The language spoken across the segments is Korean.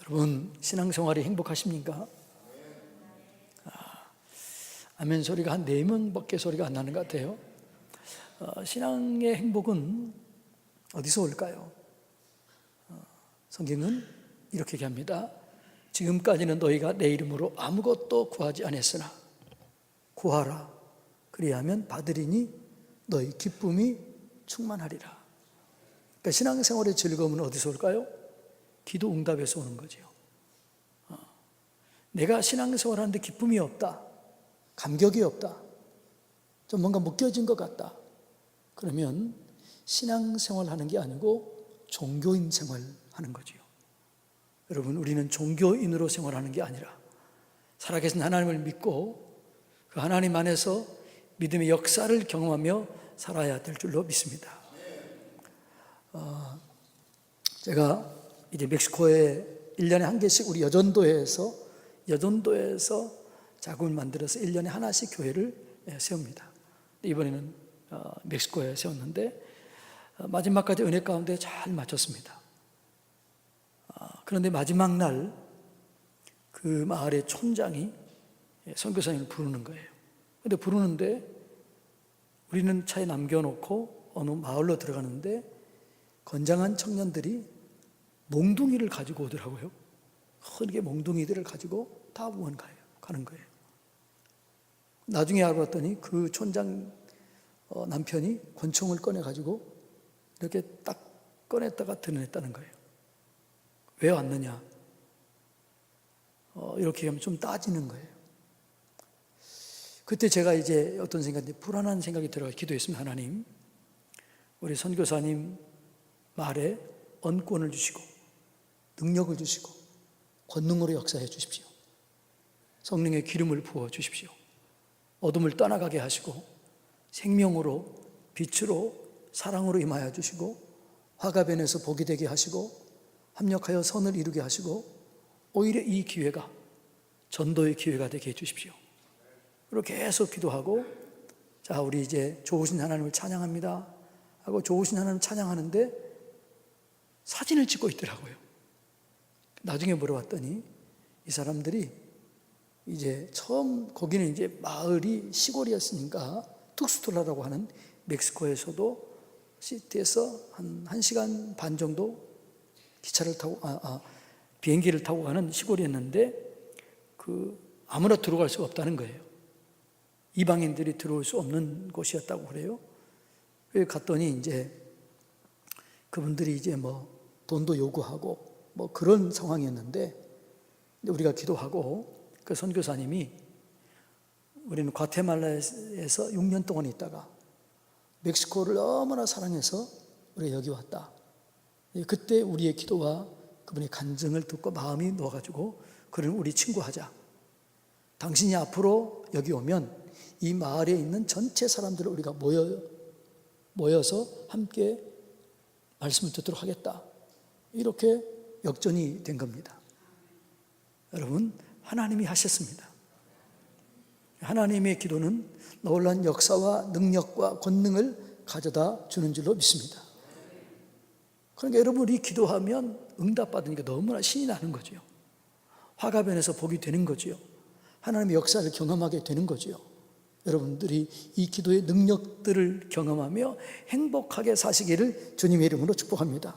여러분, 신앙생활이 행복하십니까? 아멘 소리가 한 4명밖에 소리가 안 나는 것 같아요. 신앙의 행복은 어디서 올까요? 성경은 이렇게 얘기합니다. 지금까지는 너희가 내 이름으로 아무것도 구하지 않았으나 구하라, 그리하면 받으리니 너희 기쁨이 충만하리라. 그러니까 신앙생활의 즐거움은 어디서 올까요? 기도 응답에서 오는 거죠. 내가 신앙생활 하는데 기쁨이 없다, 감격이 없다, 좀 뭔가 묶여진 것 같다, 그러면 신앙생활 하는 게 아니고 종교인 생활 하는 거죠. 여러분, 우리는 종교인으로 생활하는 게 아니라 살아계신 하나님을 믿고 그 하나님 안에서 믿음의 역사를 경험하며 살아야 될 줄로 믿습니다. 제가 이제 멕시코에 1년에 한 개씩 우리 여전도에서 자금을 만들어서 1년에 하나씩 교회를 세웁니다. 이번에는 멕시코에 세웠는데 마지막까지 은혜 가운데 잘 마쳤습니다. 그런데 마지막 날 그 마을의 촌장이 선교사님을 부르는 거예요. 근데 부르는데 우리는 차에 남겨놓고 어느 마을로 들어가는데 건장한 청년들이 몽둥이를 가지고 오더라고요. 크게 몽둥이들을 가지고 다 가는 거예요. 나중에 알아봤더니 그 촌장 남편이 권총을 꺼내가지고 이렇게 딱 꺼냈다가 드러냈다는 거예요. 왜 왔느냐? 이렇게 하면 좀 따지는 거예요. 그때 제가 이제 어떤 생각이, 불안한 생각이 들어가 기도했습니다. 하나님, 우리 선교사님 말에 언권을 주시고 능력을 주시고 권능으로 역사해 주십시오. 성령의 기름을 부어 주십시오. 어둠을 떠나가게 하시고 생명으로, 빛으로, 사랑으로 임하여 주시고 화가 변해서 복이 되게 하시고 합력하여 선을 이루게 하시고 오히려 이 기회가 전도의 기회가 되게 해 주십시오. 그리고 계속 기도하고, 자, 우리 이제 좋으신 하나님을 찬양합니다 하고 좋으신 하나님을 찬양하는데 사진을 찍고 있더라고요. 나중에 물어봤더니 이 사람들이 이제 처음, 거기는 이제 마을이 시골이었으니까 툭스툴라라고 하는 멕시코에서도 시티에서 한 1시간 반 정도 기차를 타고 비행기를 타고 가는 시골이었는데 아무나 들어갈 수가 없다는 거예요. 이방인들이 들어올 수 없는 곳이었다고 그래요. 그래서 갔더니 이제 그분들이 이제 돈도 요구하고 그런 상황이었는데, 우리가 기도하고 그 선교사님이 우리는 과테말라에서 6년 동안 있다가 멕시코를 너무나 사랑해서 우리가 여기 왔다. 그때 우리의 기도와 그분의 간증을 듣고 마음이 놓아가지고, 그럼 우리 친구하자. 당신이 앞으로 여기 오면 이 마을에 있는 전체 사람들을 우리가 모여서 함께 말씀을 듣도록 하겠다. 이렇게 역전이 된 겁니다. 여러분, 하나님이 하셨습니다. 하나님의 기도는 놀라운 역사와 능력과 권능을 가져다 주는 줄로 믿습니다. 그러니까 여러분이 기도하면 응답받으니까 너무나 신이 나는 거죠. 화가 변해서 복이 되는 거죠. 하나님의 역사를 경험하게 되는 거죠. 여러분들이 이 기도의 능력들을 경험하며 행복하게 사시기를 주님의 이름으로 축복합니다.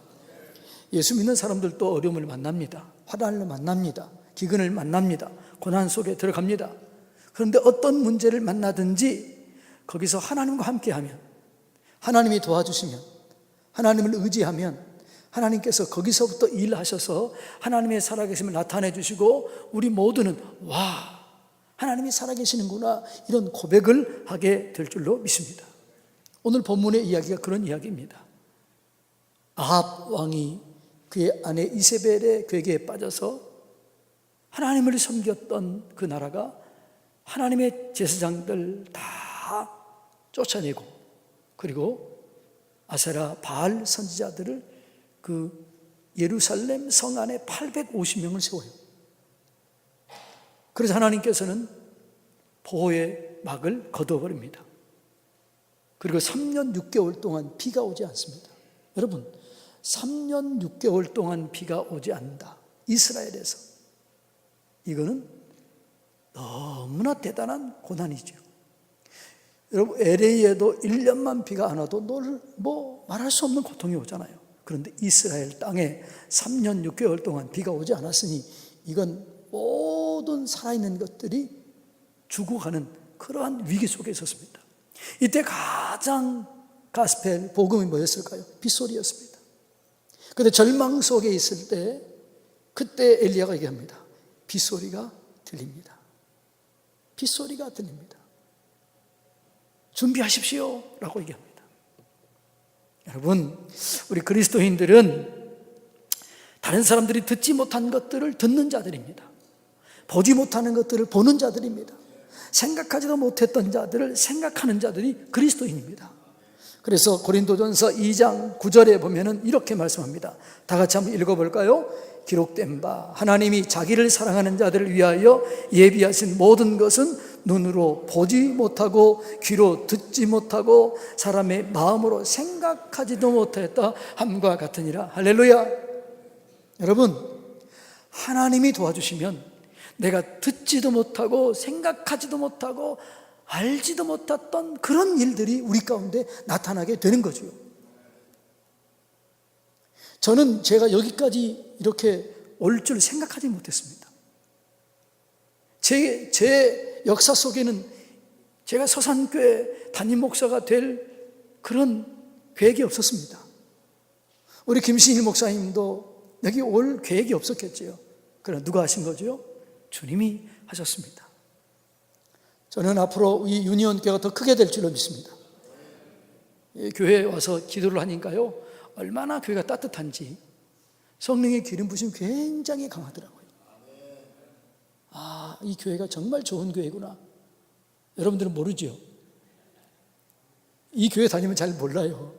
예수 믿는 사람들도 어려움을 만납니다. 화난을 만납니다. 기근을 만납니다. 고난 속에 들어갑니다. 그런데 어떤 문제를 만나든지 거기서 하나님과 함께하면, 하나님이 도와주시면, 하나님을 의지하면 하나님께서 거기서부터 일하셔서 하나님의 살아계심을 나타내 주시고 우리 모두는 와, 하나님이 살아계시는구나, 이런 고백을 하게 될 줄로 믿습니다. 오늘 본문의 이야기가 그런 이야기입니다. 아합 왕이 그의 아내 이세벨의 괴계에 빠져서 하나님을 섬겼던 그 나라가 하나님의 제사장들 다 쫓아내고, 그리고 아세라 바알 선지자들을 그 예루살렘 성 안에 850명을 세워요. 그래서 하나님께서는 보호의 막을 거둬버립니다. 그리고 3년 6개월 동안 비가 오지 않습니다. 여러분, 3년 6개월 동안 비가 오지 않는다. 이스라엘에서. 이거는 너무나 대단한 고난이죠. 여러분, LA에도 1년만 비가 안 와도 말할 수 없는 고통이 오잖아요. 그런데 이스라엘 땅에 3년 6개월 동안 비가 오지 않았으니 이건 모든 살아있는 것들이 죽어가는 그러한 위기 속에 있었습니다. 이때 가장 가스펠 복음이 뭐였을까요? 빗소리였습니다. 그런데 절망 속에 있을 때 그때 엘리야가 얘기합니다. 빗소리가 들립니다. 빗소리가 들립니다. 준비하십시오 라고 얘기합니다. 여러분, 우리 그리스도인들은 다른 사람들이 듣지 못한 것들을 듣는 자들입니다. 보지 못하는 것들을 보는 자들입니다. 생각하지도 못했던 자들을 생각하는 자들이 그리스도인입니다. 그래서 고린도전서 2장 9절에 보면은 이렇게 말씀합니다. 다 같이 한번 읽어볼까요? 기록된 바 하나님이 자기를 사랑하는 자들을 위하여 예비하신 모든 것은 눈으로 보지 못하고 귀로 듣지 못하고 사람의 마음으로 생각하지도 못했다 함과 같으니라. 할렐루야. 여러분, 하나님이 도와주시면 내가 듣지도 못하고 생각하지도 못하고 알지도 못했던 그런 일들이 우리 가운데 나타나게 되는 거죠. 저는 제가 여기까지 이렇게 올 줄 생각하지 못했습니다. 제 역사 속에는 제가 서산교회 담임 목사가 될 그런 계획이 없었습니다. 우리 김신일 목사님도 여기 올 계획이 없었겠지요. 그러나 누가 하신 거죠? 주님이 하셨습니다. 저는 앞으로 이 유니온교회가 더 크게 될 줄로 믿습니다. 교회에 와서 기도를 하니까요, 얼마나 교회가 따뜻한지 성령의 기름 부심이 굉장히 강하더라고요. 아, 이 교회가 정말 좋은 교회구나. 여러분들은 모르죠? 이 교회 다니면 잘 몰라요.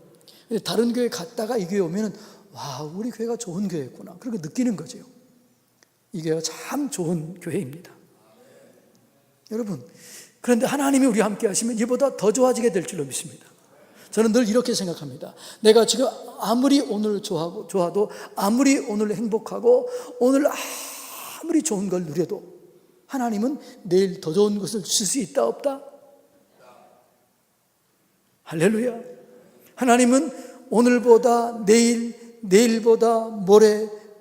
근데 다른 교회 갔다가 이 교회 오면은 와, 우리 교회가 좋은 교회구나. 그렇게 느끼는 거죠. 이 교회가 참 좋은 교회입니다. 여러분, 그런데 하나님이 우리와 함께 하시면 이보다 더 좋아지게 될 줄로 믿습니다. 저는 늘 이렇게 생각합니다. 내가 지금 아무리 오늘 좋아도 아무리 오늘 행복하고 오늘 아무리 좋은 걸 누려도 하나님은 내일 더 좋은 것을 주실 수 있다 없다? 할렐루야. 하나님은 오늘보다 내일, 내일보다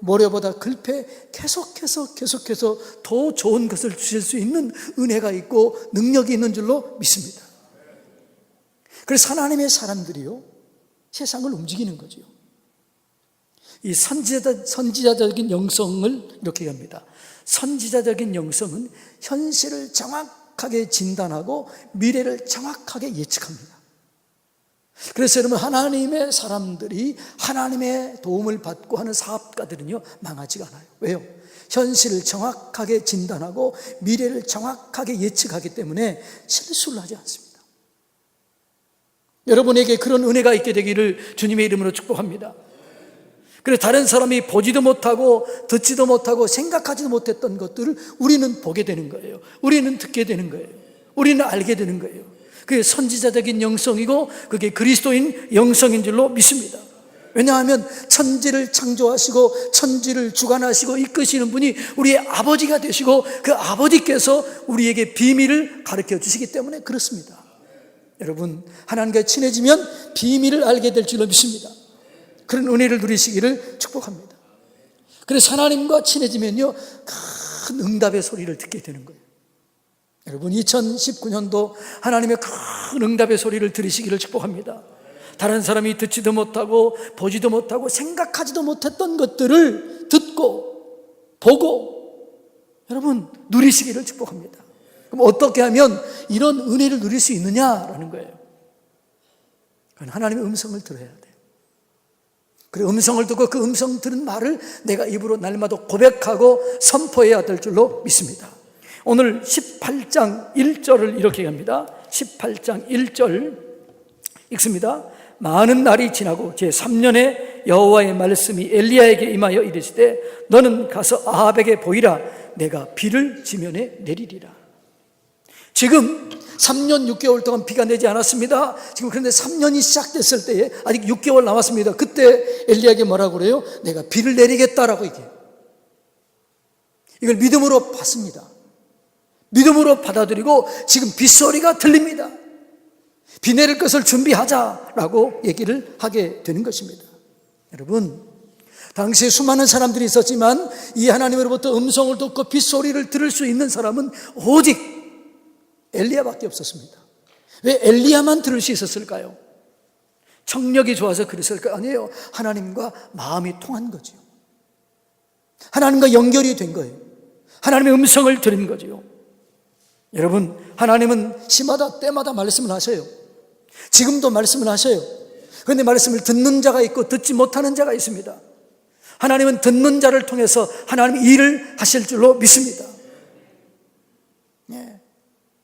모레보다 글패 계속해서 더 좋은 것을 주실 수 있는 은혜가 있고 능력이 있는 줄로 믿습니다. 그래서 하나님의 사람들이요, 세상을 움직이는 거죠. 이 선지자적인 영성을 이렇게 합니다. 선지자적인 영성은 현실을 정확하게 진단하고 미래를 정확하게 예측합니다. 그래서 여러분, 하나님의 사람들이 하나님의 도움을 받고 하는 사업가들은요, 망하지가 않아요. 왜요? 현실을 정확하게 진단하고 미래를 정확하게 예측하기 때문에 실수를 하지 않습니다. 여러분에게 그런 은혜가 있게 되기를 주님의 이름으로 축복합니다. 그래서 다른 사람이 보지도 못하고 듣지도 못하고 생각하지도 못했던 것들을 우리는 보게 되는 거예요. 우리는 듣게 되는 거예요. 우리는 알게 되는 거예요. 그게 선지자적인 영성이고 그게 그리스도인 영성인 줄로 믿습니다. 왜냐하면 천지를 창조하시고 천지를 주관하시고 이끄시는 분이 우리의 아버지가 되시고 그 아버지께서 우리에게 비밀을 가르쳐 주시기 때문에 그렇습니다. 여러분, 하나님과 친해지면 비밀을 알게 될 줄로 믿습니다. 그런 은혜를 누리시기를 축복합니다. 그래서 하나님과 친해지면요, 큰 응답의 소리를 듣게 되는 거예요. 여러분, 2019년도 하나님의 큰 응답의 소리를 들으시기를 축복합니다. 다른 사람이 듣지도 못하고 보지도 못하고 생각하지도 못했던 것들을 듣고 보고 여러분 누리시기를 축복합니다. 그럼 어떻게 하면 이런 은혜를 누릴 수 있느냐라는 거예요. 그건 하나님의 음성을 들어야 돼요. 그리고 음성을 듣고 그 음성 들은 말을 내가 입으로 날마다 고백하고 선포해야 될 줄로 믿습니다. 오늘 18장 1절을 이렇게 합니다. 18장 1절 읽습니다. 많은 날이 지나고 제3년에 여호와의 말씀이 엘리야에게 임하여 이르시되 너는 가서 아합에게 보이라. 내가 비를 지면에 내리리라. 지금 3년 6개월 동안 비가 내지 않았습니다. 지금 그런데 3년이 시작됐을 때에 아직 6개월 남았습니다. 그때 엘리야에게 뭐라고 그래요? 내가 비를 내리겠다라고 얘기해요. 이걸 믿음으로 받습니다. 믿음으로 받아들이고 지금 빗소리가 들립니다. 비 내릴 것을 준비하자라고 얘기를 하게 되는 것입니다. 여러분, 당시에 수많은 사람들이 있었지만 이 하나님으로부터 음성을 듣고 빗소리를 들을 수 있는 사람은 오직 엘리야밖에 없었습니다. 왜 엘리야만 들을 수 있었을까요? 청력이 좋아서 그랬을까요? 아니에요. 하나님과 마음이 통한 거죠. 하나님과 연결이 된 거예요. 하나님의 음성을 들은 거죠. 여러분, 하나님은 시마다 때마다 말씀을 하셔요. 지금도 말씀을 하셔요. 그런데 말씀을 듣는 자가 있고 듣지 못하는 자가 있습니다. 하나님은 듣는 자를 통해서 하나님의 일을 하실 줄로 믿습니다. 예.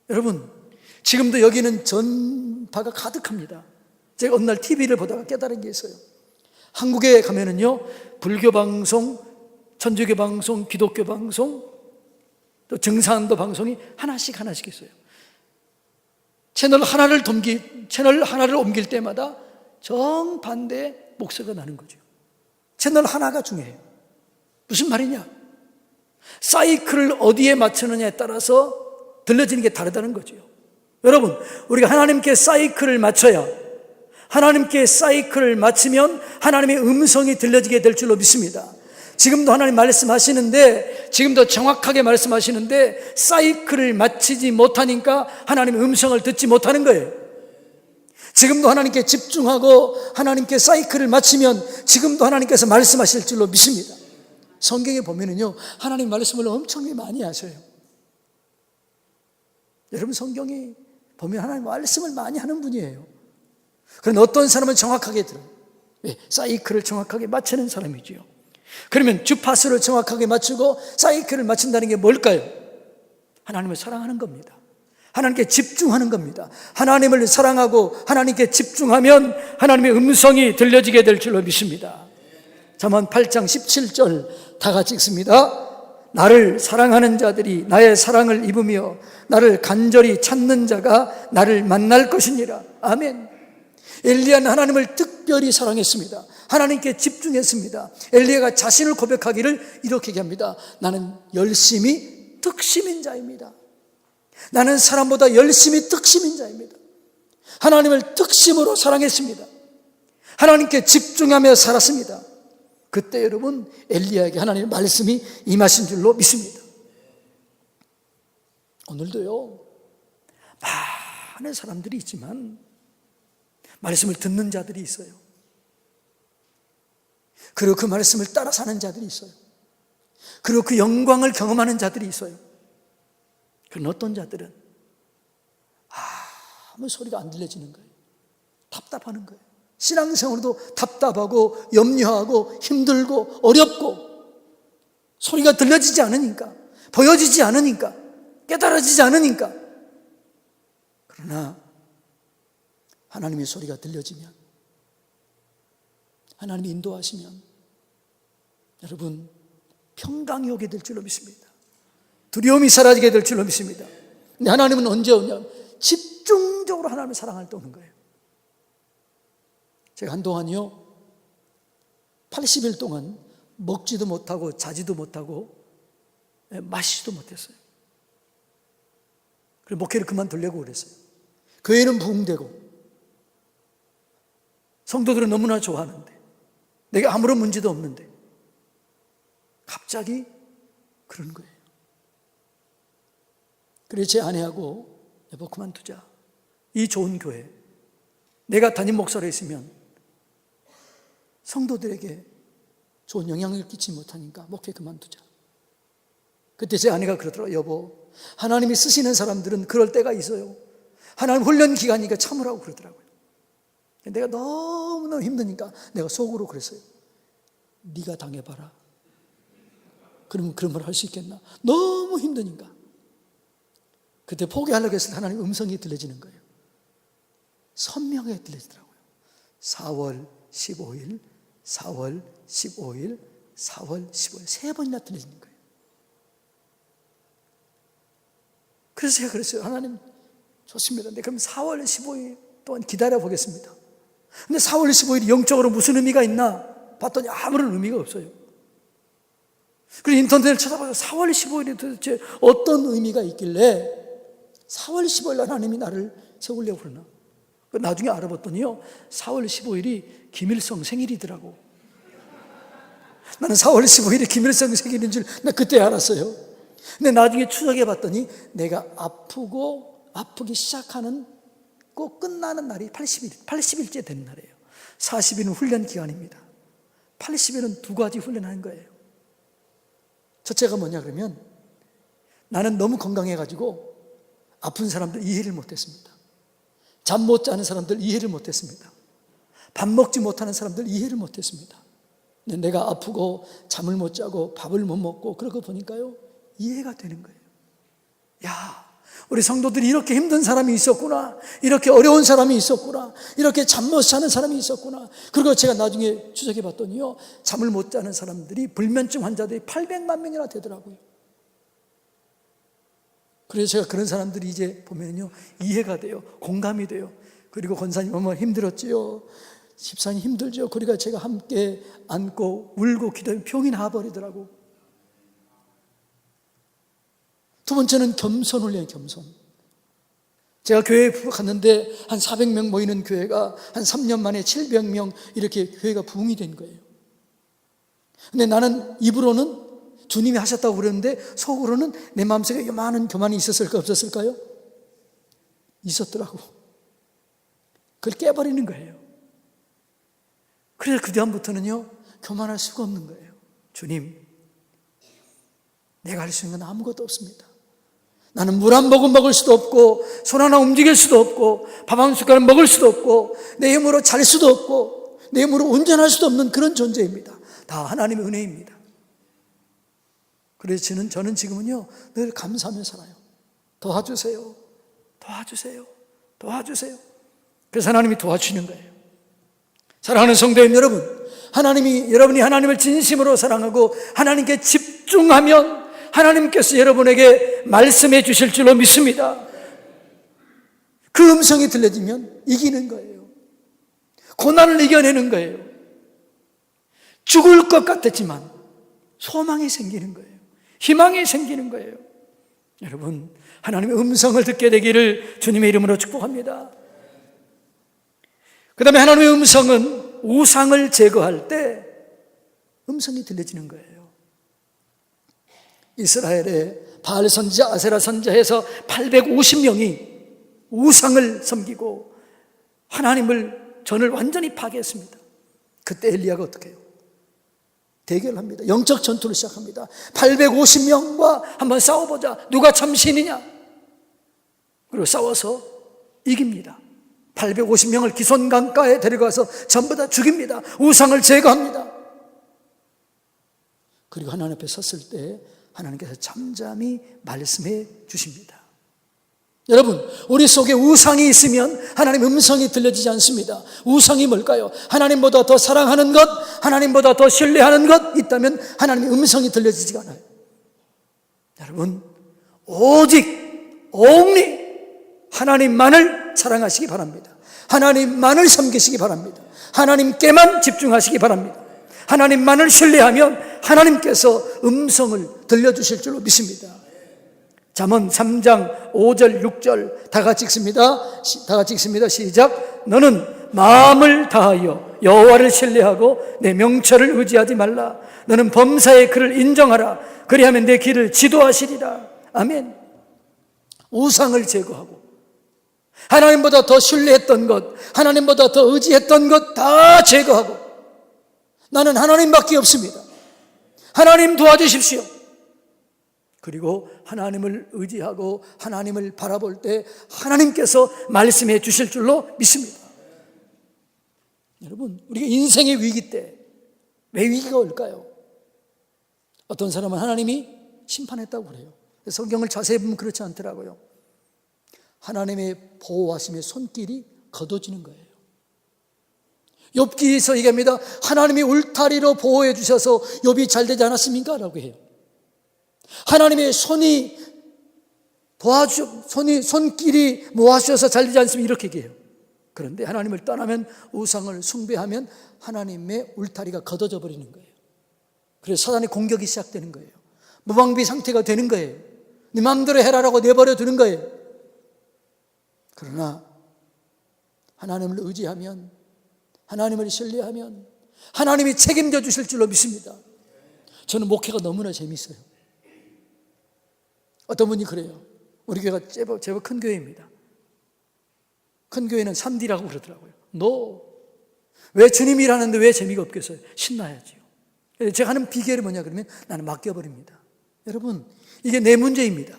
여러분, 지금도 여기는 전파가 가득합니다. 제가 어느 날 TV를 보다가 깨달은 게 있어요. 한국에 가면은요, 불교 방송, 천주교 방송, 기독교 방송, 또 증산도 방송이 하나씩 있어요. 채널 하나를 옮길 때마다 정반대의 목소리가 나는 거죠. 채널 하나가 중요해요. 무슨 말이냐? 사이클을 어디에 맞추느냐에 따라서 들려지는 게 다르다는 거죠. 여러분, 우리가 하나님께 사이클을 맞춰야, 하나님께 사이클을 맞추면 하나님의 음성이 들려지게 될 줄로 믿습니다. 지금도 하나님 말씀하시는데, 지금도 정확하게 말씀하시는데 사이클을 맞추지 못하니까 하나님의 음성을 듣지 못하는 거예요. 지금도 하나님께 집중하고 하나님께 사이클을 맞추면 지금도 하나님께서 말씀하실 줄로 믿습니다. 성경에 보면은요, 하나님 말씀을 엄청 많이 하셔요. 여러분, 성경에 보면 하나님 말씀을 많이 하는 분이에요. 그런데 어떤 사람은 정확하게 들어요. 왜? 사이클을 정확하게 맞추는 사람이지요. 그러면 주파수를 정확하게 맞추고 사이클을 맞춘다는 게 뭘까요? 하나님을 사랑하는 겁니다. 하나님께 집중하는 겁니다. 하나님을 사랑하고 하나님께 집중하면 하나님의 음성이 들려지게 될 줄로 믿습니다. 잠언 8장 17절 다 같이 읽습니다. 나를 사랑하는 자들이 나의 사랑을 입으며 나를 간절히 찾는 자가 나를 만날 것이니라. 아멘. 엘리야는 하나님을 특별히 사랑했습니다. 하나님께 집중했습니다. 엘리야가 자신을 고백하기를 이렇게 얘기합니다. 나는 열심히 득심인 자입니다. 나는 사람보다 열심히 득심인 자입니다. 하나님을 득심으로 사랑했습니다. 하나님께 집중하며 살았습니다. 그때 여러분, 엘리야에게 하나님의 말씀이 임하신 줄로 믿습니다. 오늘도요, 많은 사람들이 있지만 말씀을 듣는 자들이 있어요. 그리고 그 말씀을 따라 사는 자들이 있어요. 그리고 그 영광을 경험하는 자들이 있어요. 그런 어떤 자들은 아무 소리가 안 들려지는 거예요. 답답하는 거예요. 신앙생활도 답답하고 염려하고 힘들고 어렵고 소리가 들려지지 않으니까, 보여지지 않으니까, 깨달아지지 않으니까. 그러나 하나님의 소리가 들려지면, 하나님이 인도하시면 여러분 평강이 오게 될 줄로 믿습니다. 두려움이 사라지게 될 줄로 믿습니다. 근데 하나님은 언제 오냐면 집중적으로 하나님을 사랑할 때 오는 거예요. 제가 한동안요 80일 동안 먹지도 못하고 자지도 못하고 마시지도 못했어요. 그래서 목회를 그만두려고 그랬어요. 교회는 부흥되고 성도들은 너무나 좋아하는데, 내가 아무런 문제도 없는데 갑자기 그런 거예요. 그래서 제 아내하고 여보 그만두자. 이 좋은 교회, 내가 담임 목사로 있으면 성도들에게 좋은 영향을 끼치지 못하니까 목회 그만두자. 그때 제 아내가 그러더라고요. 여보, 하나님이 쓰시는 사람들은 그럴 때가 있어요. 하나님 훈련 기간이니까 참으라고 그러더라고요. 내가 너무너무 힘드니까 내가 속으로 그랬어요. 네가 당해봐라. 그러면 그런 말 할 수 있겠나? 너무 힘드니까. 그때 포기하려고 했을 때 하나님 음성이 들려지는 거예요. 선명하게 들려지더라고요. 4월 15일, 4월 15일, 4월 15일 3번이나 들려지는 거예요. 그래서 제가 그랬어요. 하나님 좋습니다. 네, 그럼 4월 15일 동안 기다려 보겠습니다. 근데 4월 15일이 영적으로 무슨 의미가 있나 봤더니 아무런 의미가 없어요. 그리고 인터넷을 찾아봐서 4월 15일이 도대체 어떤 의미가 있길래 4월 15일 날 하나님이 나를 세우려고 그러나. 나중에 알아봤더니요, 4월 15일이 김일성 생일이더라고. 나는 4월 15일이 김일성 생일인 줄 나 그때 알았어요. 근데 나중에 추적해 봤더니 내가 아프기 시작하는 꼭 끝나는 날이 80일째 되는 날이에요. 40일은 훈련 기간입니다. 80일은 두 가지 훈련하는 거예요. 첫째가 뭐냐 그러면, 나는 너무 건강해가지고 아픈 사람들 이해를 못했습니다. 잠 못 자는 사람들 이해를 못했습니다. 밥 먹지 못하는 사람들 이해를 못했습니다. 근데 내가 아프고 잠을 못 자고 밥을 못 먹고 그러고 보니까요, 이해가 되는 거예요. 야, 우리 성도들이 이렇게 힘든 사람이 있었구나, 이렇게 어려운 사람이 있었구나, 이렇게 잠 못 자는 사람이 있었구나. 그리고 제가 나중에 추적해 봤더니요, 잠을 못 자는 사람들이, 불면증 환자들이 800만 명이나 되더라고요. 그래서 제가 그런 사람들이 이제 보면요, 이해가 돼요. 공감이 돼요. 그리고 권사님 어머 힘들었지요, 집사님 힘들죠. 그러니까 제가 함께 안고 울고 기도하면 병이 나아버리더라고. 두 번째는 겸손 훈련이에요. 겸손. 제가 교회에 갔는데 한 400명 모이는 교회가 한 3년 만에 700명 이렇게 교회가 부흥이 된 거예요. 근데 나는 입으로는 주님이 하셨다고 그러는데 속으로는 내 마음속에 많은 교만이 있었을까 없었을까요? 있었더라고. 그걸 깨버리는 거예요. 그래서 그 다음부터는요, 교만할 수가 없는 거예요. 주님, 내가 할 수 있는 건 아무것도 없습니다. 나는 물 한 모금 먹을 수도 없고, 손 하나 움직일 수도 없고, 밥 한 숟가락 먹을 수도 없고, 내 힘으로 잘 수도 없고, 내 힘으로 운전할 수도 없는 그런 존재입니다. 다 하나님의 은혜입니다. 그래서 저는 지금은요, 늘 감사하며 살아요. 도와주세요, 도와주세요, 도와주세요. 그래서 하나님이 도와주시는 거예요. 사랑하는 성도님 여러분, 여러분이 하나님을 진심으로 사랑하고 하나님께 집중하면 하나님께서 여러분에게 말씀해 주실 줄로 믿습니다. 그 음성이 들려지면 이기는 거예요. 고난을 이겨내는 거예요. 죽을 것 같았지만 소망이 생기는 거예요. 희망이 생기는 거예요. 여러분, 하나님의 음성을 듣게 되기를 주님의 이름으로 축복합니다. 그 다음에 하나님의 음성은 우상을 제거할 때 음성이 들려지는 거예요. 이스라엘의 바알 선지자, 아세라 선지자에서 850명이 우상을 섬기고 하나님을 전을 완전히 파괴했습니다. 그때 엘리야가 어떻게 해요? 대결합니다. 영적 전투를 시작합니다. 850명과 한번 싸워보자. 누가 참 신이냐? 그리고 싸워서 이깁니다. 850명을 기손강가에 데려가서 전부 다 죽입니다. 우상을 제거합니다. 그리고 하나님 앞에 섰을 때 하나님께서 잠잠히 말씀해 주십니다. 여러분, 우리 속에 우상이 있으면 하나님의 음성이 들려지지 않습니다. 우상이 뭘까요? 하나님보다 더 사랑하는 것, 하나님보다 더 신뢰하는 것 있다면 하나님의 음성이 들려지지가 않아요. 여러분, 오직 하나님만을 사랑하시기 바랍니다. 하나님만을 섬기시기 바랍니다. 하나님께만 집중하시기 바랍니다. 하나님만을 신뢰하면 하나님께서 음성을 들려주실 줄로 믿습니다. 잠언 3장 5절 6절 다 같이 읽습니다. 시작. 너는 마음을 다하여 여호와를 신뢰하고 내 명철을 의지하지 말라. 너는 범사의 그를 인정하라. 그리하면 내 길을 지도하시리라. 아멘. 우상을 제거하고 하나님보다 더 신뢰했던 것, 하나님보다 더 의지했던 것 다 제거하고 나는 하나님밖에 없습니다. 하나님 도와주십시오. 그리고 하나님을 의지하고 하나님을 바라볼 때 하나님께서 말씀해 주실 줄로 믿습니다. 여러분, 우리가 인생의 위기 때 왜 위기가 올까요? 어떤 사람은 하나님이 심판했다고 그래요. 성경을 자세히 보면 그렇지 않더라고요. 하나님의 보호하심의 손길이 거둬지는 거예요. 욥기에서 얘기합니다. 하나님이 울타리로 보호해 주셔서 욥이 잘 되지 않았습니까? 라고 해요. 하나님의 손길이 모아주셔서 잘 되지 않습니까? 이렇게 얘기해요. 그런데 하나님을 떠나면, 우상을 숭배하면 하나님의 울타리가 걷어져 버리는 거예요. 그래서 사단의 공격이 시작되는 거예요. 무방비 상태가 되는 거예요. 네 마음대로 해라라고 내버려 두는 거예요. 그러나 하나님을 의지하면, 하나님을 신뢰하면 하나님이 책임져 주실 줄로 믿습니다. 저는 목회가 너무나 재밌어요. 어떤 분이 그래요. 우리 교회가 제법 큰 교회입니다. 큰 교회는 3D라고 그러더라고요. 왜 주님이 일하는데 왜 재미가 없겠어요? 신나야지요. 제가 하는 비결이 뭐냐 그러면 나는 맡겨버립니다. 여러분, 이게 내 문제입니다.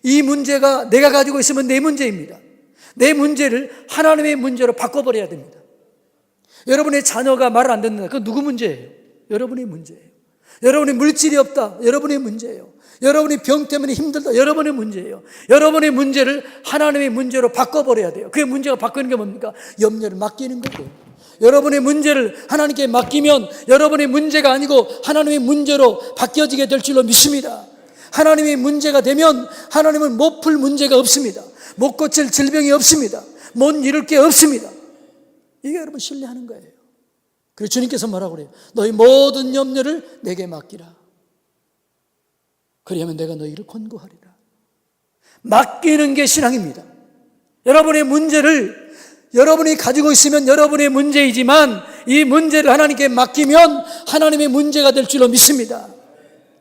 이 문제가 내가 가지고 있으면 내 문제입니다. 내 문제를 하나님의 문제로 바꿔버려야 됩니다. 여러분의 자녀가 말을 안 듣는다. 그건 누구 문제예요? 여러분의 문제예요. 여러분의 물질이 없다. 여러분의 문제예요. 여러분이 병 때문에 힘들다. 여러분의 문제예요. 여러분의 문제를 하나님의 문제로 바꿔버려야 돼요. 그의 문제가 바뀌는 게 뭡니까? 염려를 맡기는 거예요. 여러분의 문제를 하나님께 맡기면 여러분의 문제가 아니고 하나님의 문제로 바뀌어지게 될 줄로 믿습니다. 하나님의 문제가 되면 하나님은 못 풀 문제가 없습니다. 못 고칠 질병이 없습니다. 못 이룰 게 없습니다. 이게 여러분 신뢰하는 거예요. 그래서 주님께서 뭐라고 그래요? 너희 모든 염려를 내게 맡기라. 그리하면 내가 너희를 권고하리라. 맡기는 게 신앙입니다. 여러분의 문제를 여러분이 가지고 있으면 여러분의 문제이지만 이 문제를 하나님께 맡기면 하나님의 문제가 될 줄로 믿습니다.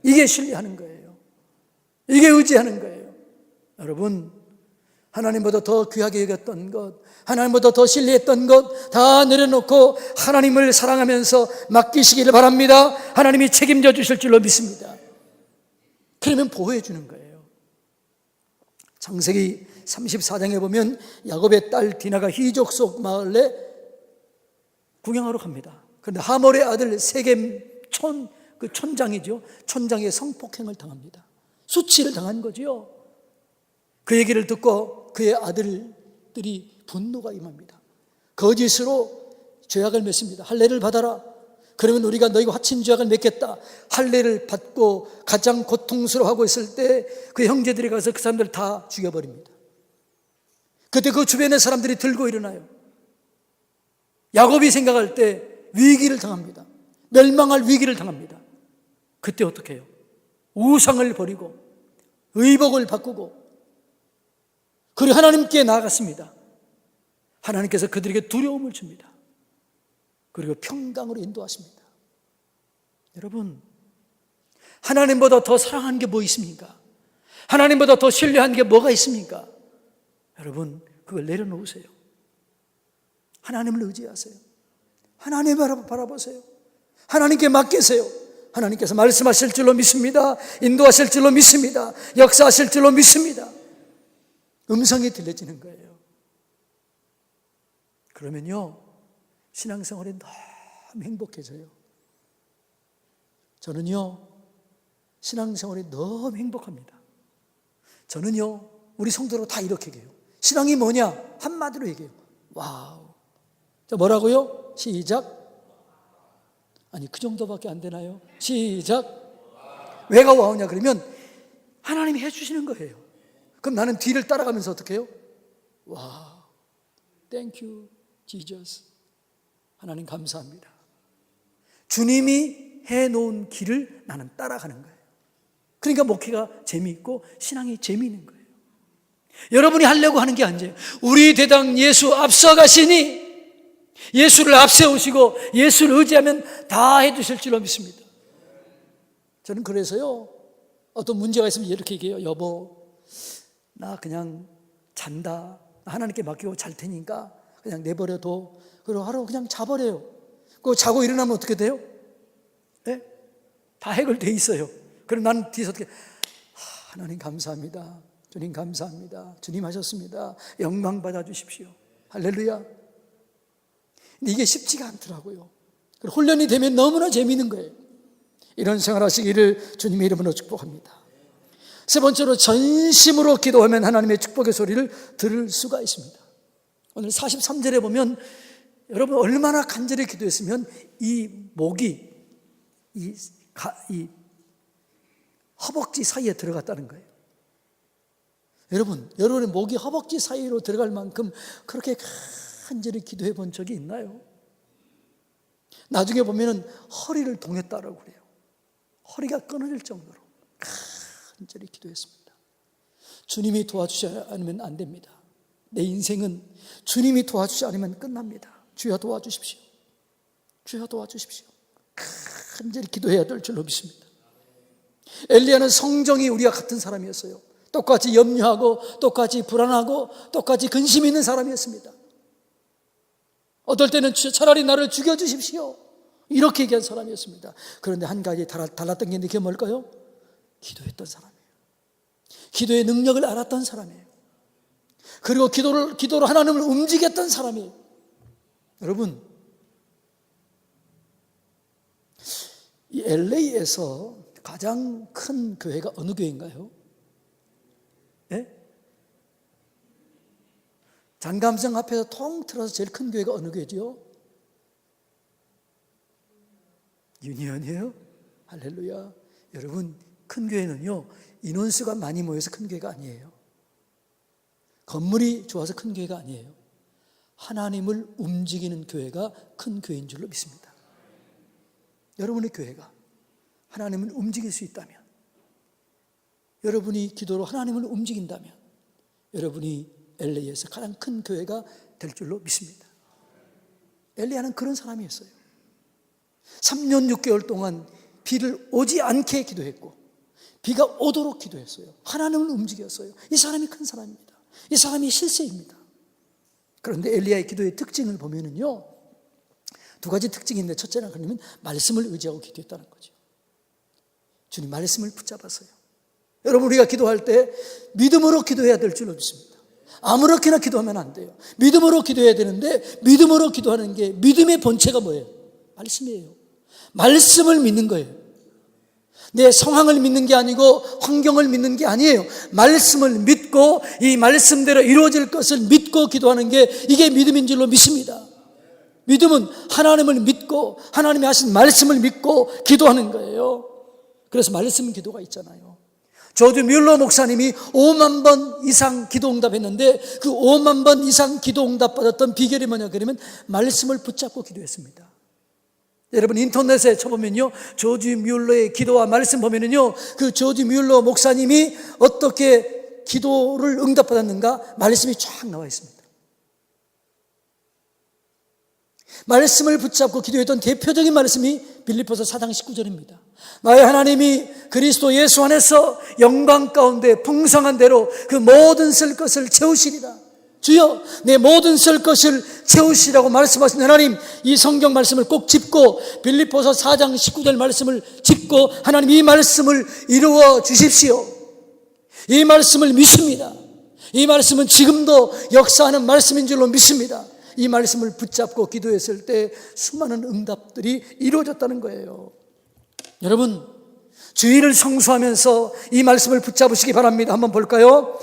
이게 신뢰하는 거예요. 이게 의지하는 거예요. 여러분, 하나님보다 더 귀하게 여겼던 것, 하나님보다 더 신뢰했던 것 다 내려놓고 하나님을 사랑하면서 맡기시기를 바랍니다. 하나님이 책임져 주실 줄로 믿습니다. 그러면 보호해 주는 거예요. 창세기 34장에 보면 야곱의 딸 디나가 히족 속 마을에 구경하러 갑니다. 그런데 하몰의 아들 세겜 촌장이죠. 촌장의 성폭행을 당합니다. 수치를 당한 거죠. 그 얘기를 듣고 그의 아들들이 분노가 임합니다. 거짓으로 죄악을 맺습니다. 할례를 받아라. 그러면 우리가 너희가 화친 죄악을 맺겠다. 할례를 받고 가장 고통스러워하고 있을 때 그 형제들이 가서 그 사람들 다 죽여버립니다. 그때 그 주변의 사람들이 들고 일어나요. 야곱이 생각할 때 위기를 당합니다. 멸망할 위기를 당합니다. 그때 어떻게 해요? 우상을 버리고 의복을 바꾸고 그리고 하나님께 나아갔습니다. 하나님께서 그들에게 두려움을 줍니다. 그리고 평강으로 인도하십니다. 여러분, 하나님보다 더 사랑하는 게 뭐 있습니까? 하나님보다 더 신뢰하는 게 뭐가 있습니까? 여러분, 그걸 내려놓으세요. 하나님을 의지하세요. 하나님을 바라보세요. 하나님께 맡기세요. 하나님께서 말씀하실 줄로 믿습니다. 인도하실 줄로 믿습니다. 역사하실 줄로 믿습니다. 음성이 들려지는 거예요. 그러면요, 신앙생활이 너무 행복해져요. 저는요, 신앙생활이 너무 행복합니다. 저는요, 우리 성도로 다 이렇게 얘기해요. 신앙이 뭐냐? 한마디로 얘기해요. 와우. 자, 뭐라고요? 시작. 아니, 그 정도밖에 안 되나요? 시작. 왜가 와우냐? 그러면 하나님이 해주시는 거예요. 그럼 나는 뒤를 따라가면서 어떻게 해요? 와우. Thank you, Jesus. 하나님 감사합니다. 주님이 해놓은 길을 나는 따라가는 거예요. 그러니까 목회가 재미있고 신앙이 재미있는 거예요. 여러분이 하려고 하는 게 아니에요. 우리 대당 예수 앞서가시니 예수를 앞세우시고 예수를 의지하면 다 해주실 줄로 믿습니다. 저는 그래서요, 어떤 문제가 있으면 이렇게 얘기해요. 여보, 나 그냥 잔다. 하나님께 맡기고 잘 테니까 그냥 내버려둬. 그리고 하루 그냥 자버려요. 그 자고 일어나면 어떻게 돼요? 네? 다 해결돼 있어요. 그럼 나는 뒤에서 어떻게, 하나님 감사합니다. 주님 감사합니다. 주님 하셨습니다. 영광 받아주십시오. 할렐루야. 근데 이게 쉽지가 않더라고요. 훈련이 되면 너무나 재미있는 거예요. 이런 생활하시기를 주님의 이름으로 축복합니다. 세 번째로, 전심으로 기도하면 하나님의 축복의 소리를 들을 수가 있습니다. 오늘 43절에 보면 여러분 얼마나 간절히 기도했으면 이 목이 이 허벅지 사이에 들어갔다는 거예요. 여러분의 목이 허벅지 사이로 들어갈 만큼 그렇게 간절히 기도해 본 적이 있나요? 나중에 보면은 허리를 동였다라고 그래요. 허리가 끊어질 정도로 간절히 기도했습니다. 주님이 도와주지 않으면 안 됩니다. 내 인생은 주님이 도와주지 않으면 끝납니다. 주여 도와주십시오. 주여 도와주십시오. 간절히 기도해야 될 줄로 믿습니다. 엘리야는 성정이 우리와 같은 사람이었어요. 똑같이 염려하고 똑같이 불안하고 똑같이 근심 있는 사람이었습니다. 어떨 때는 차라리 나를 죽여주십시오 이렇게 얘기한 사람이었습니다. 그런데 한 가지 달랐던 게 그게 뭘까요? 기도했던 사람이에요. 기도의 능력을 알았던 사람이에요. 그리고 기도로 하나님을 움직였던 사람이에요. 여러분, 이 LA에서 가장 큰 교회가 어느 교회인가요? 예? 장감성 앞에서 통틀어서 제일 큰 교회가 어느 교회죠? 유니언이에요? 할렐루야. 여러분, 큰 교회는요, 인원수가 많이 모여서 큰 교회가 아니에요. 건물이 좋아서 큰 교회가 아니에요. 하나님을 움직이는 교회가 큰 교회인 줄로 믿습니다. 여러분의 교회가 하나님을 움직일 수 있다면, 여러분이 기도로 하나님을 움직인다면 여러분이 LA에서 가장 큰 교회가 될 줄로 믿습니다. 엘리야는 그런 사람이었어요. 3년 6개월 동안 비를 오지 않게 기도했고 비가 오도록 기도했어요. 하나님을 움직였어요. 이 사람이 큰 사람입니다. 이 사람이 실세입니다. 그런데 엘리야의 기도의 특징을 보면은요, 두 가지 특징이 있는데, 첫째는 그러면 말씀을 의지하고 기도했다는 거죠. 주님 말씀을 붙잡았어요. 여러분, 우리가 기도할 때 믿음으로 기도해야 될 줄로 믿습니다. 아무렇게나 기도하면 안 돼요. 믿음으로 기도해야 되는데, 믿음으로 기도하는 게, 믿음의 본체가 뭐예요? 말씀이에요. 말씀을 믿는 거예요. 내 상황을 믿는 게 아니고 환경을 믿는 게 아니에요. 말씀을 믿고 이 말씀대로 이루어질 것을 믿고 기도하는 게, 이게 믿음인 줄로 믿습니다. 믿음은 하나님을 믿고 하나님이 하신 말씀을 믿고 기도하는 거예요. 그래서 말씀 기도가 있잖아요. 조지 뮬러 목사님이 5만 번 이상 기도 응답했는데, 그 5만 번 이상 기도 응답 받았던 비결이 뭐냐 그러면 말씀을 붙잡고 기도했습니다. 여러분, 인터넷에 쳐보면요, 조지 뮬러의 기도와 말씀 보면은요, 그 조지 뮬러 목사님이 어떻게 기도를 응답받았는가 말씀이 쫙 나와 있습니다. 말씀을 붙잡고 기도했던 대표적인 말씀이 빌립보서 4장 19절입니다. 나의 하나님이 그리스도 예수 안에서 영광 가운데 풍성한 대로 그 모든 쓸 것을 채우시리라. 주여, 내 모든 쓸 것을 채우시라고 말씀하신 하나님, 이 성경 말씀을 꼭 짚고 빌립보서 4장 19절 말씀을 짚고 하나님 이 말씀을 이루어 주십시오. 이 말씀을 믿습니다. 이 말씀은 지금도 역사하는 말씀인 줄로 믿습니다. 이 말씀을 붙잡고 기도했을 때 수많은 응답들이 이루어졌다는 거예요. 여러분, 주일을 성수하면서 이 말씀을 붙잡으시기 바랍니다. 한번 볼까요?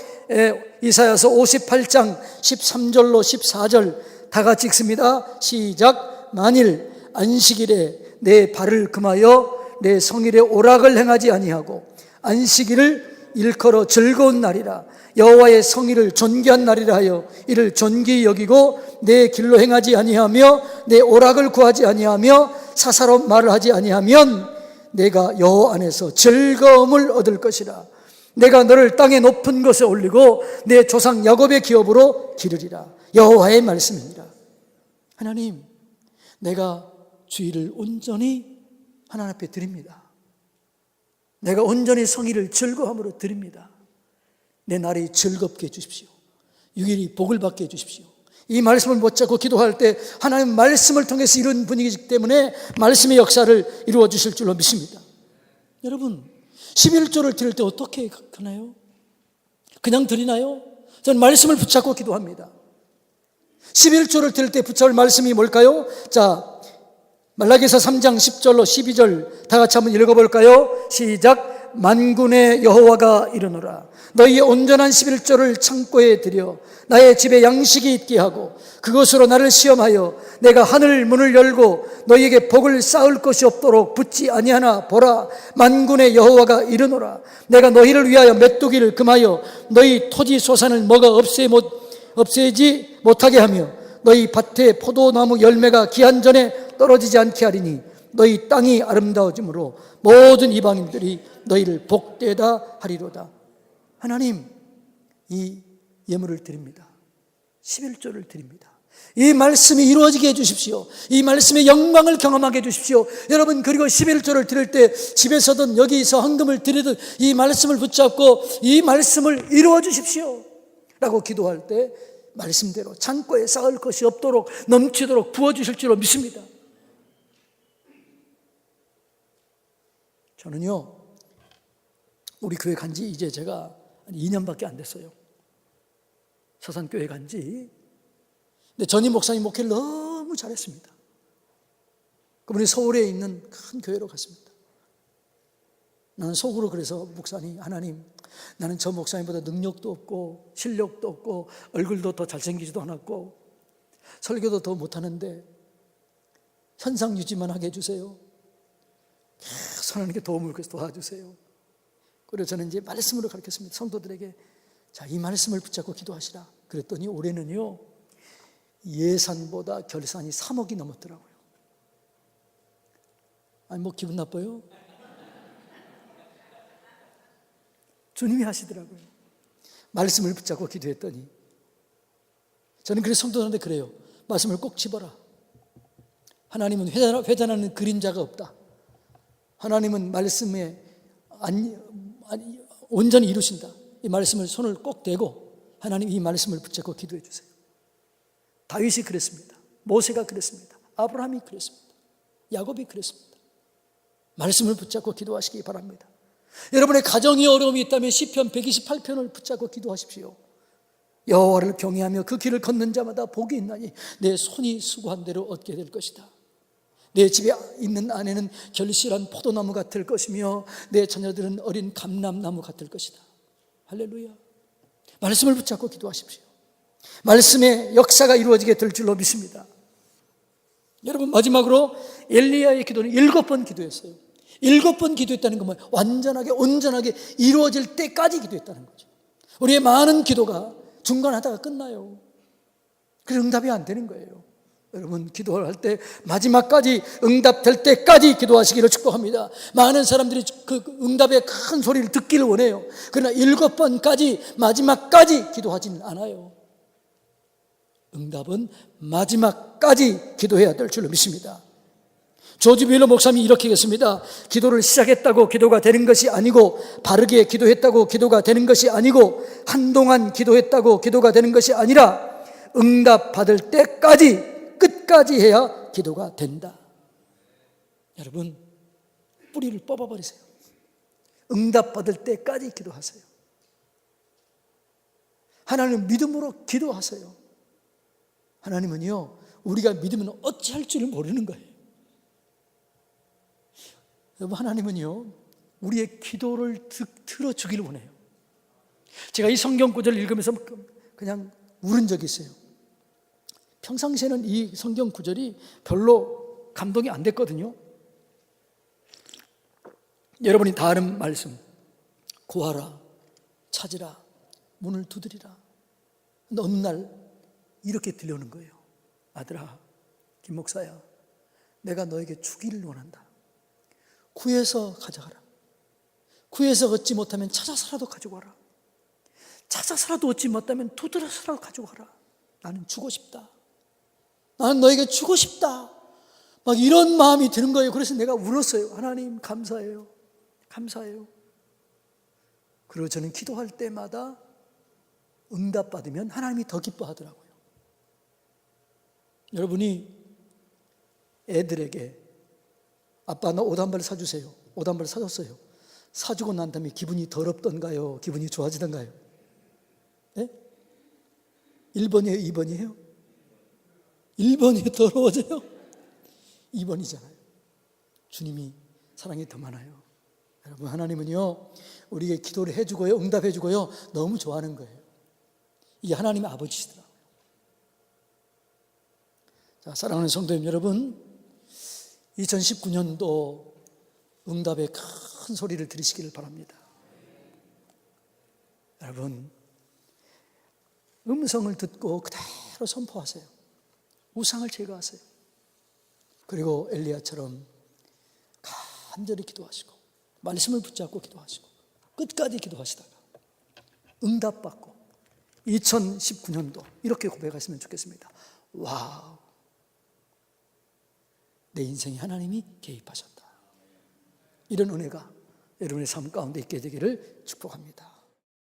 이사야서 58장 13절로 14절 다 같이 읽습니다. 시작. 만일 안식일에 내 발을 금하여 내 성일에 오락을 행하지 아니하고 안식일을 일컬어 즐거운 날이라 여호와의 성일을 존귀한 날이라 하여 이를 존귀히 여기고 내 길로 행하지 아니하며 내 오락을 구하지 아니하며 사사로운 말을 하지 아니하면 내가 여호와 안에서 즐거움을 얻을 것이라. 내가 너를 땅의 높은 곳에 올리고 내 조상 야곱의 기업으로 기르리라. 여호와의 말씀이니라. 하나님, 내가 주일을 온전히 하나님 앞에 드립니다. 내가 온전히 성일을 즐거움으로 드립니다. 내 날이 즐겁게 해주십시오. 6일이 복을 받게 해주십시오. 이 말씀을 못 잡고 기도할 때 하나님 말씀을 통해서 이룬 분위기이기 때문에 말씀의 역사를 이루어 주실 줄로 믿습니다. 여러분, 11조를 드릴 때 어떻게 하나요? 그냥 드리나요? 저는 말씀을 붙잡고 기도합니다. 11조를 드릴 때 붙잡을 말씀이 뭘까요? 자, 말라기서 3장 10절로 12절 다 같이 한번 읽어볼까요? 시작. 만군의 여호와가 이르노라. 너희의 온전한 11조를 창고에 들여 나의 집에 양식이 있게 하고 그것으로 나를 시험하여 내가 하늘 문을 열고 너희에게 복을 쌓을 것이 없도록 붙지 아니하나 보라. 만군의 여호와가 이르노라. 내가 너희를 위하여 메뚜기를 금하여 너희 토지 소산을 먹어 없애지 못하게 하며 너희 밭에 포도나무 열매가 기한 전에 떨어지지 않게 하리니 너희 땅이 아름다워짐으로 모든 이방인들이 너희를 복되다 하리로다. 하나님, 이 예물을 드립니다. 11조를 드립니다. 이 말씀이 이루어지게 해주십시오. 이 말씀의 영광을 경험하게 해주십시오. 여러분, 그리고 11조를 드릴 때 집에서든 여기서 헌금을 드리든 이 말씀을 붙잡고 이 말씀을 이루어 주십시오 라고 기도할 때 말씀대로 창고에 쌓을 것이 없도록 넘치도록 부어주실 줄로 믿습니다. 저는요, 우리 교회 간지 이제 제가 한 2년밖에 안 됐어요. 서산교회 간지. 근데 전임 목사님 목회를 너무 잘했습니다. 그분이 서울에 있는 큰 교회로 갔습니다. 나는 속으로 그래서 목사님, 하나님, 나는 저 목사님보다 능력도 없고 실력도 없고 얼굴도 더 잘생기지도 않았고 설교도 더 못하는데 현상 유지만 하게 해주세요. 계속 하나님께 도움을 도와주세요. 그리고 저는 이제 말씀으로 가르쳤습니다. 성도들에게 자, 이 말씀을 붙잡고 기도하시라. 그랬더니 올해는요, 예산보다 결산이 3억이 넘었더라고요. 아니 뭐 기분 나빠요? 주님이 하시더라고요. 말씀을 붙잡고 기도했더니 저는 그래서 성도들한테 그래요. 말씀을 꼭 집어라. 하나님은 회전하는 그림자가 없다. 하나님은 말씀에 온전히 이루신다. 이 말씀을 손을 꼭 대고 하나님 이 말씀을 붙잡고 기도해 주세요. 다윗이 그랬습니다. 모세가 그랬습니다. 아브라함이 그랬습니다. 야곱이 그랬습니다. 말씀을 붙잡고 기도하시기 바랍니다. 여러분의 가정이 어려움이 있다면 시편 128편을 붙잡고 기도하십시오. 여호와를 경외하며 그 길을 걷는 자마다 복이 있나니 내 손이 수고한 대로 얻게 될 것이다. 내 집에 있는 아내는 결실한 포도나무 같을 것이며 내 자녀들은 어린 감람나무 같을 것이다. 할렐루야. 말씀을 붙잡고 기도하십시오. 말씀의 역사가 이루어지게 될 줄로 믿습니다. 여러분, 마지막으로 엘리야의 기도는 7번 기도했어요. 7번 기도했다는 건 뭐예요? 완전하게 온전하게 이루어질 때까지 기도했다는 거죠. 우리의 많은 기도가 중간하다가 끝나요. 그래서 응답이 안 되는 거예요. 여러분, 기도할 때 마지막까지 응답될 때까지 기도하시기를 축복합니다. 많은 사람들이 그 응답의 큰 소리를 듣기를 원해요. 그러나 7번까지 마지막까지 기도하지는 않아요. 응답은 마지막까지 기도해야 될 줄로 믿습니다. 조지 뮬러 목사님이 이렇게 했습니다. 기도를 시작했다고 기도가 되는 것이 아니고, 바르게 기도했다고 기도가 되는 것이 아니고, 한동안 기도했다고 기도가 되는 것이 아니라 응답 받을 때까지 끝까지 해야 기도가 된다. 여러분, 뿌리를 뽑아버리세요. 응답 받을 때까지 기도하세요. 하나님 믿음으로 기도하세요. 하나님은요, 우리가 믿으면 어찌할 줄을 모르는 거예요. 여러분, 하나님은요, 우리의 기도를 들어주기를 원해요. 제가 이 성경 구절을 읽으면서 그냥 울은 적이 있어요. 평상시에는 이 성경 구절이 별로 감동이 안 됐거든요. 여러분이 다 아는 말씀, 구하라, 찾으라, 문을 두드리라. 근데 어느 날 이렇게 들려오는 거예요. 아들아, 김 목사야, 내가 너에게 주기를 원한다. 구해서 가져가라. 구해서 얻지 못하면 찾아서라도 가지고 와라. 찾아서라도 얻지 못하면 두드려서라도 가지고 와라. 나는 주고 싶다. 나는 너에게 주고 싶다. 막 이런 마음이 드는 거예요. 그래서 내가 울었어요. 하나님 감사해요. 감사해요. 그리고 저는 기도할 때마다 응답받으면 하나님이 더 기뻐하더라고요. 여러분이 애들에게 아빠 나 옷 한 벌 사주세요. 옷 한 벌 사줬어요. 사주고 난 다음에 기분이 더럽던가요? 기분이 좋아지던가요? 네? 1번이에요? 2번이에요? 1번이 더러워져요? 2번이잖아요. 주님이 사랑이 더 많아요. 여러분, 하나님은요, 우리에게 기도를 해주고요, 응답해주고요, 너무 좋아하는 거예요. 이게 하나님의 아버지시더라고요. 자, 사랑하는 성도님 여러분, 2019년도 응답의 큰 소리를 들으시기를 바랍니다. 여러분, 음성을 듣고 그대로 선포하세요. 우상을 제거하세요. 그리고 엘리야처럼 간절히 기도하시고 말씀을 붙잡고 기도하시고 끝까지 기도하시다가 응답받고 2019년도 이렇게 고백하시면 좋겠습니다. 와우, 내 인생에 하나님이 개입하셨다. 이런 은혜가 여러분의 삶 가운데 있게 되기를 축복합니다.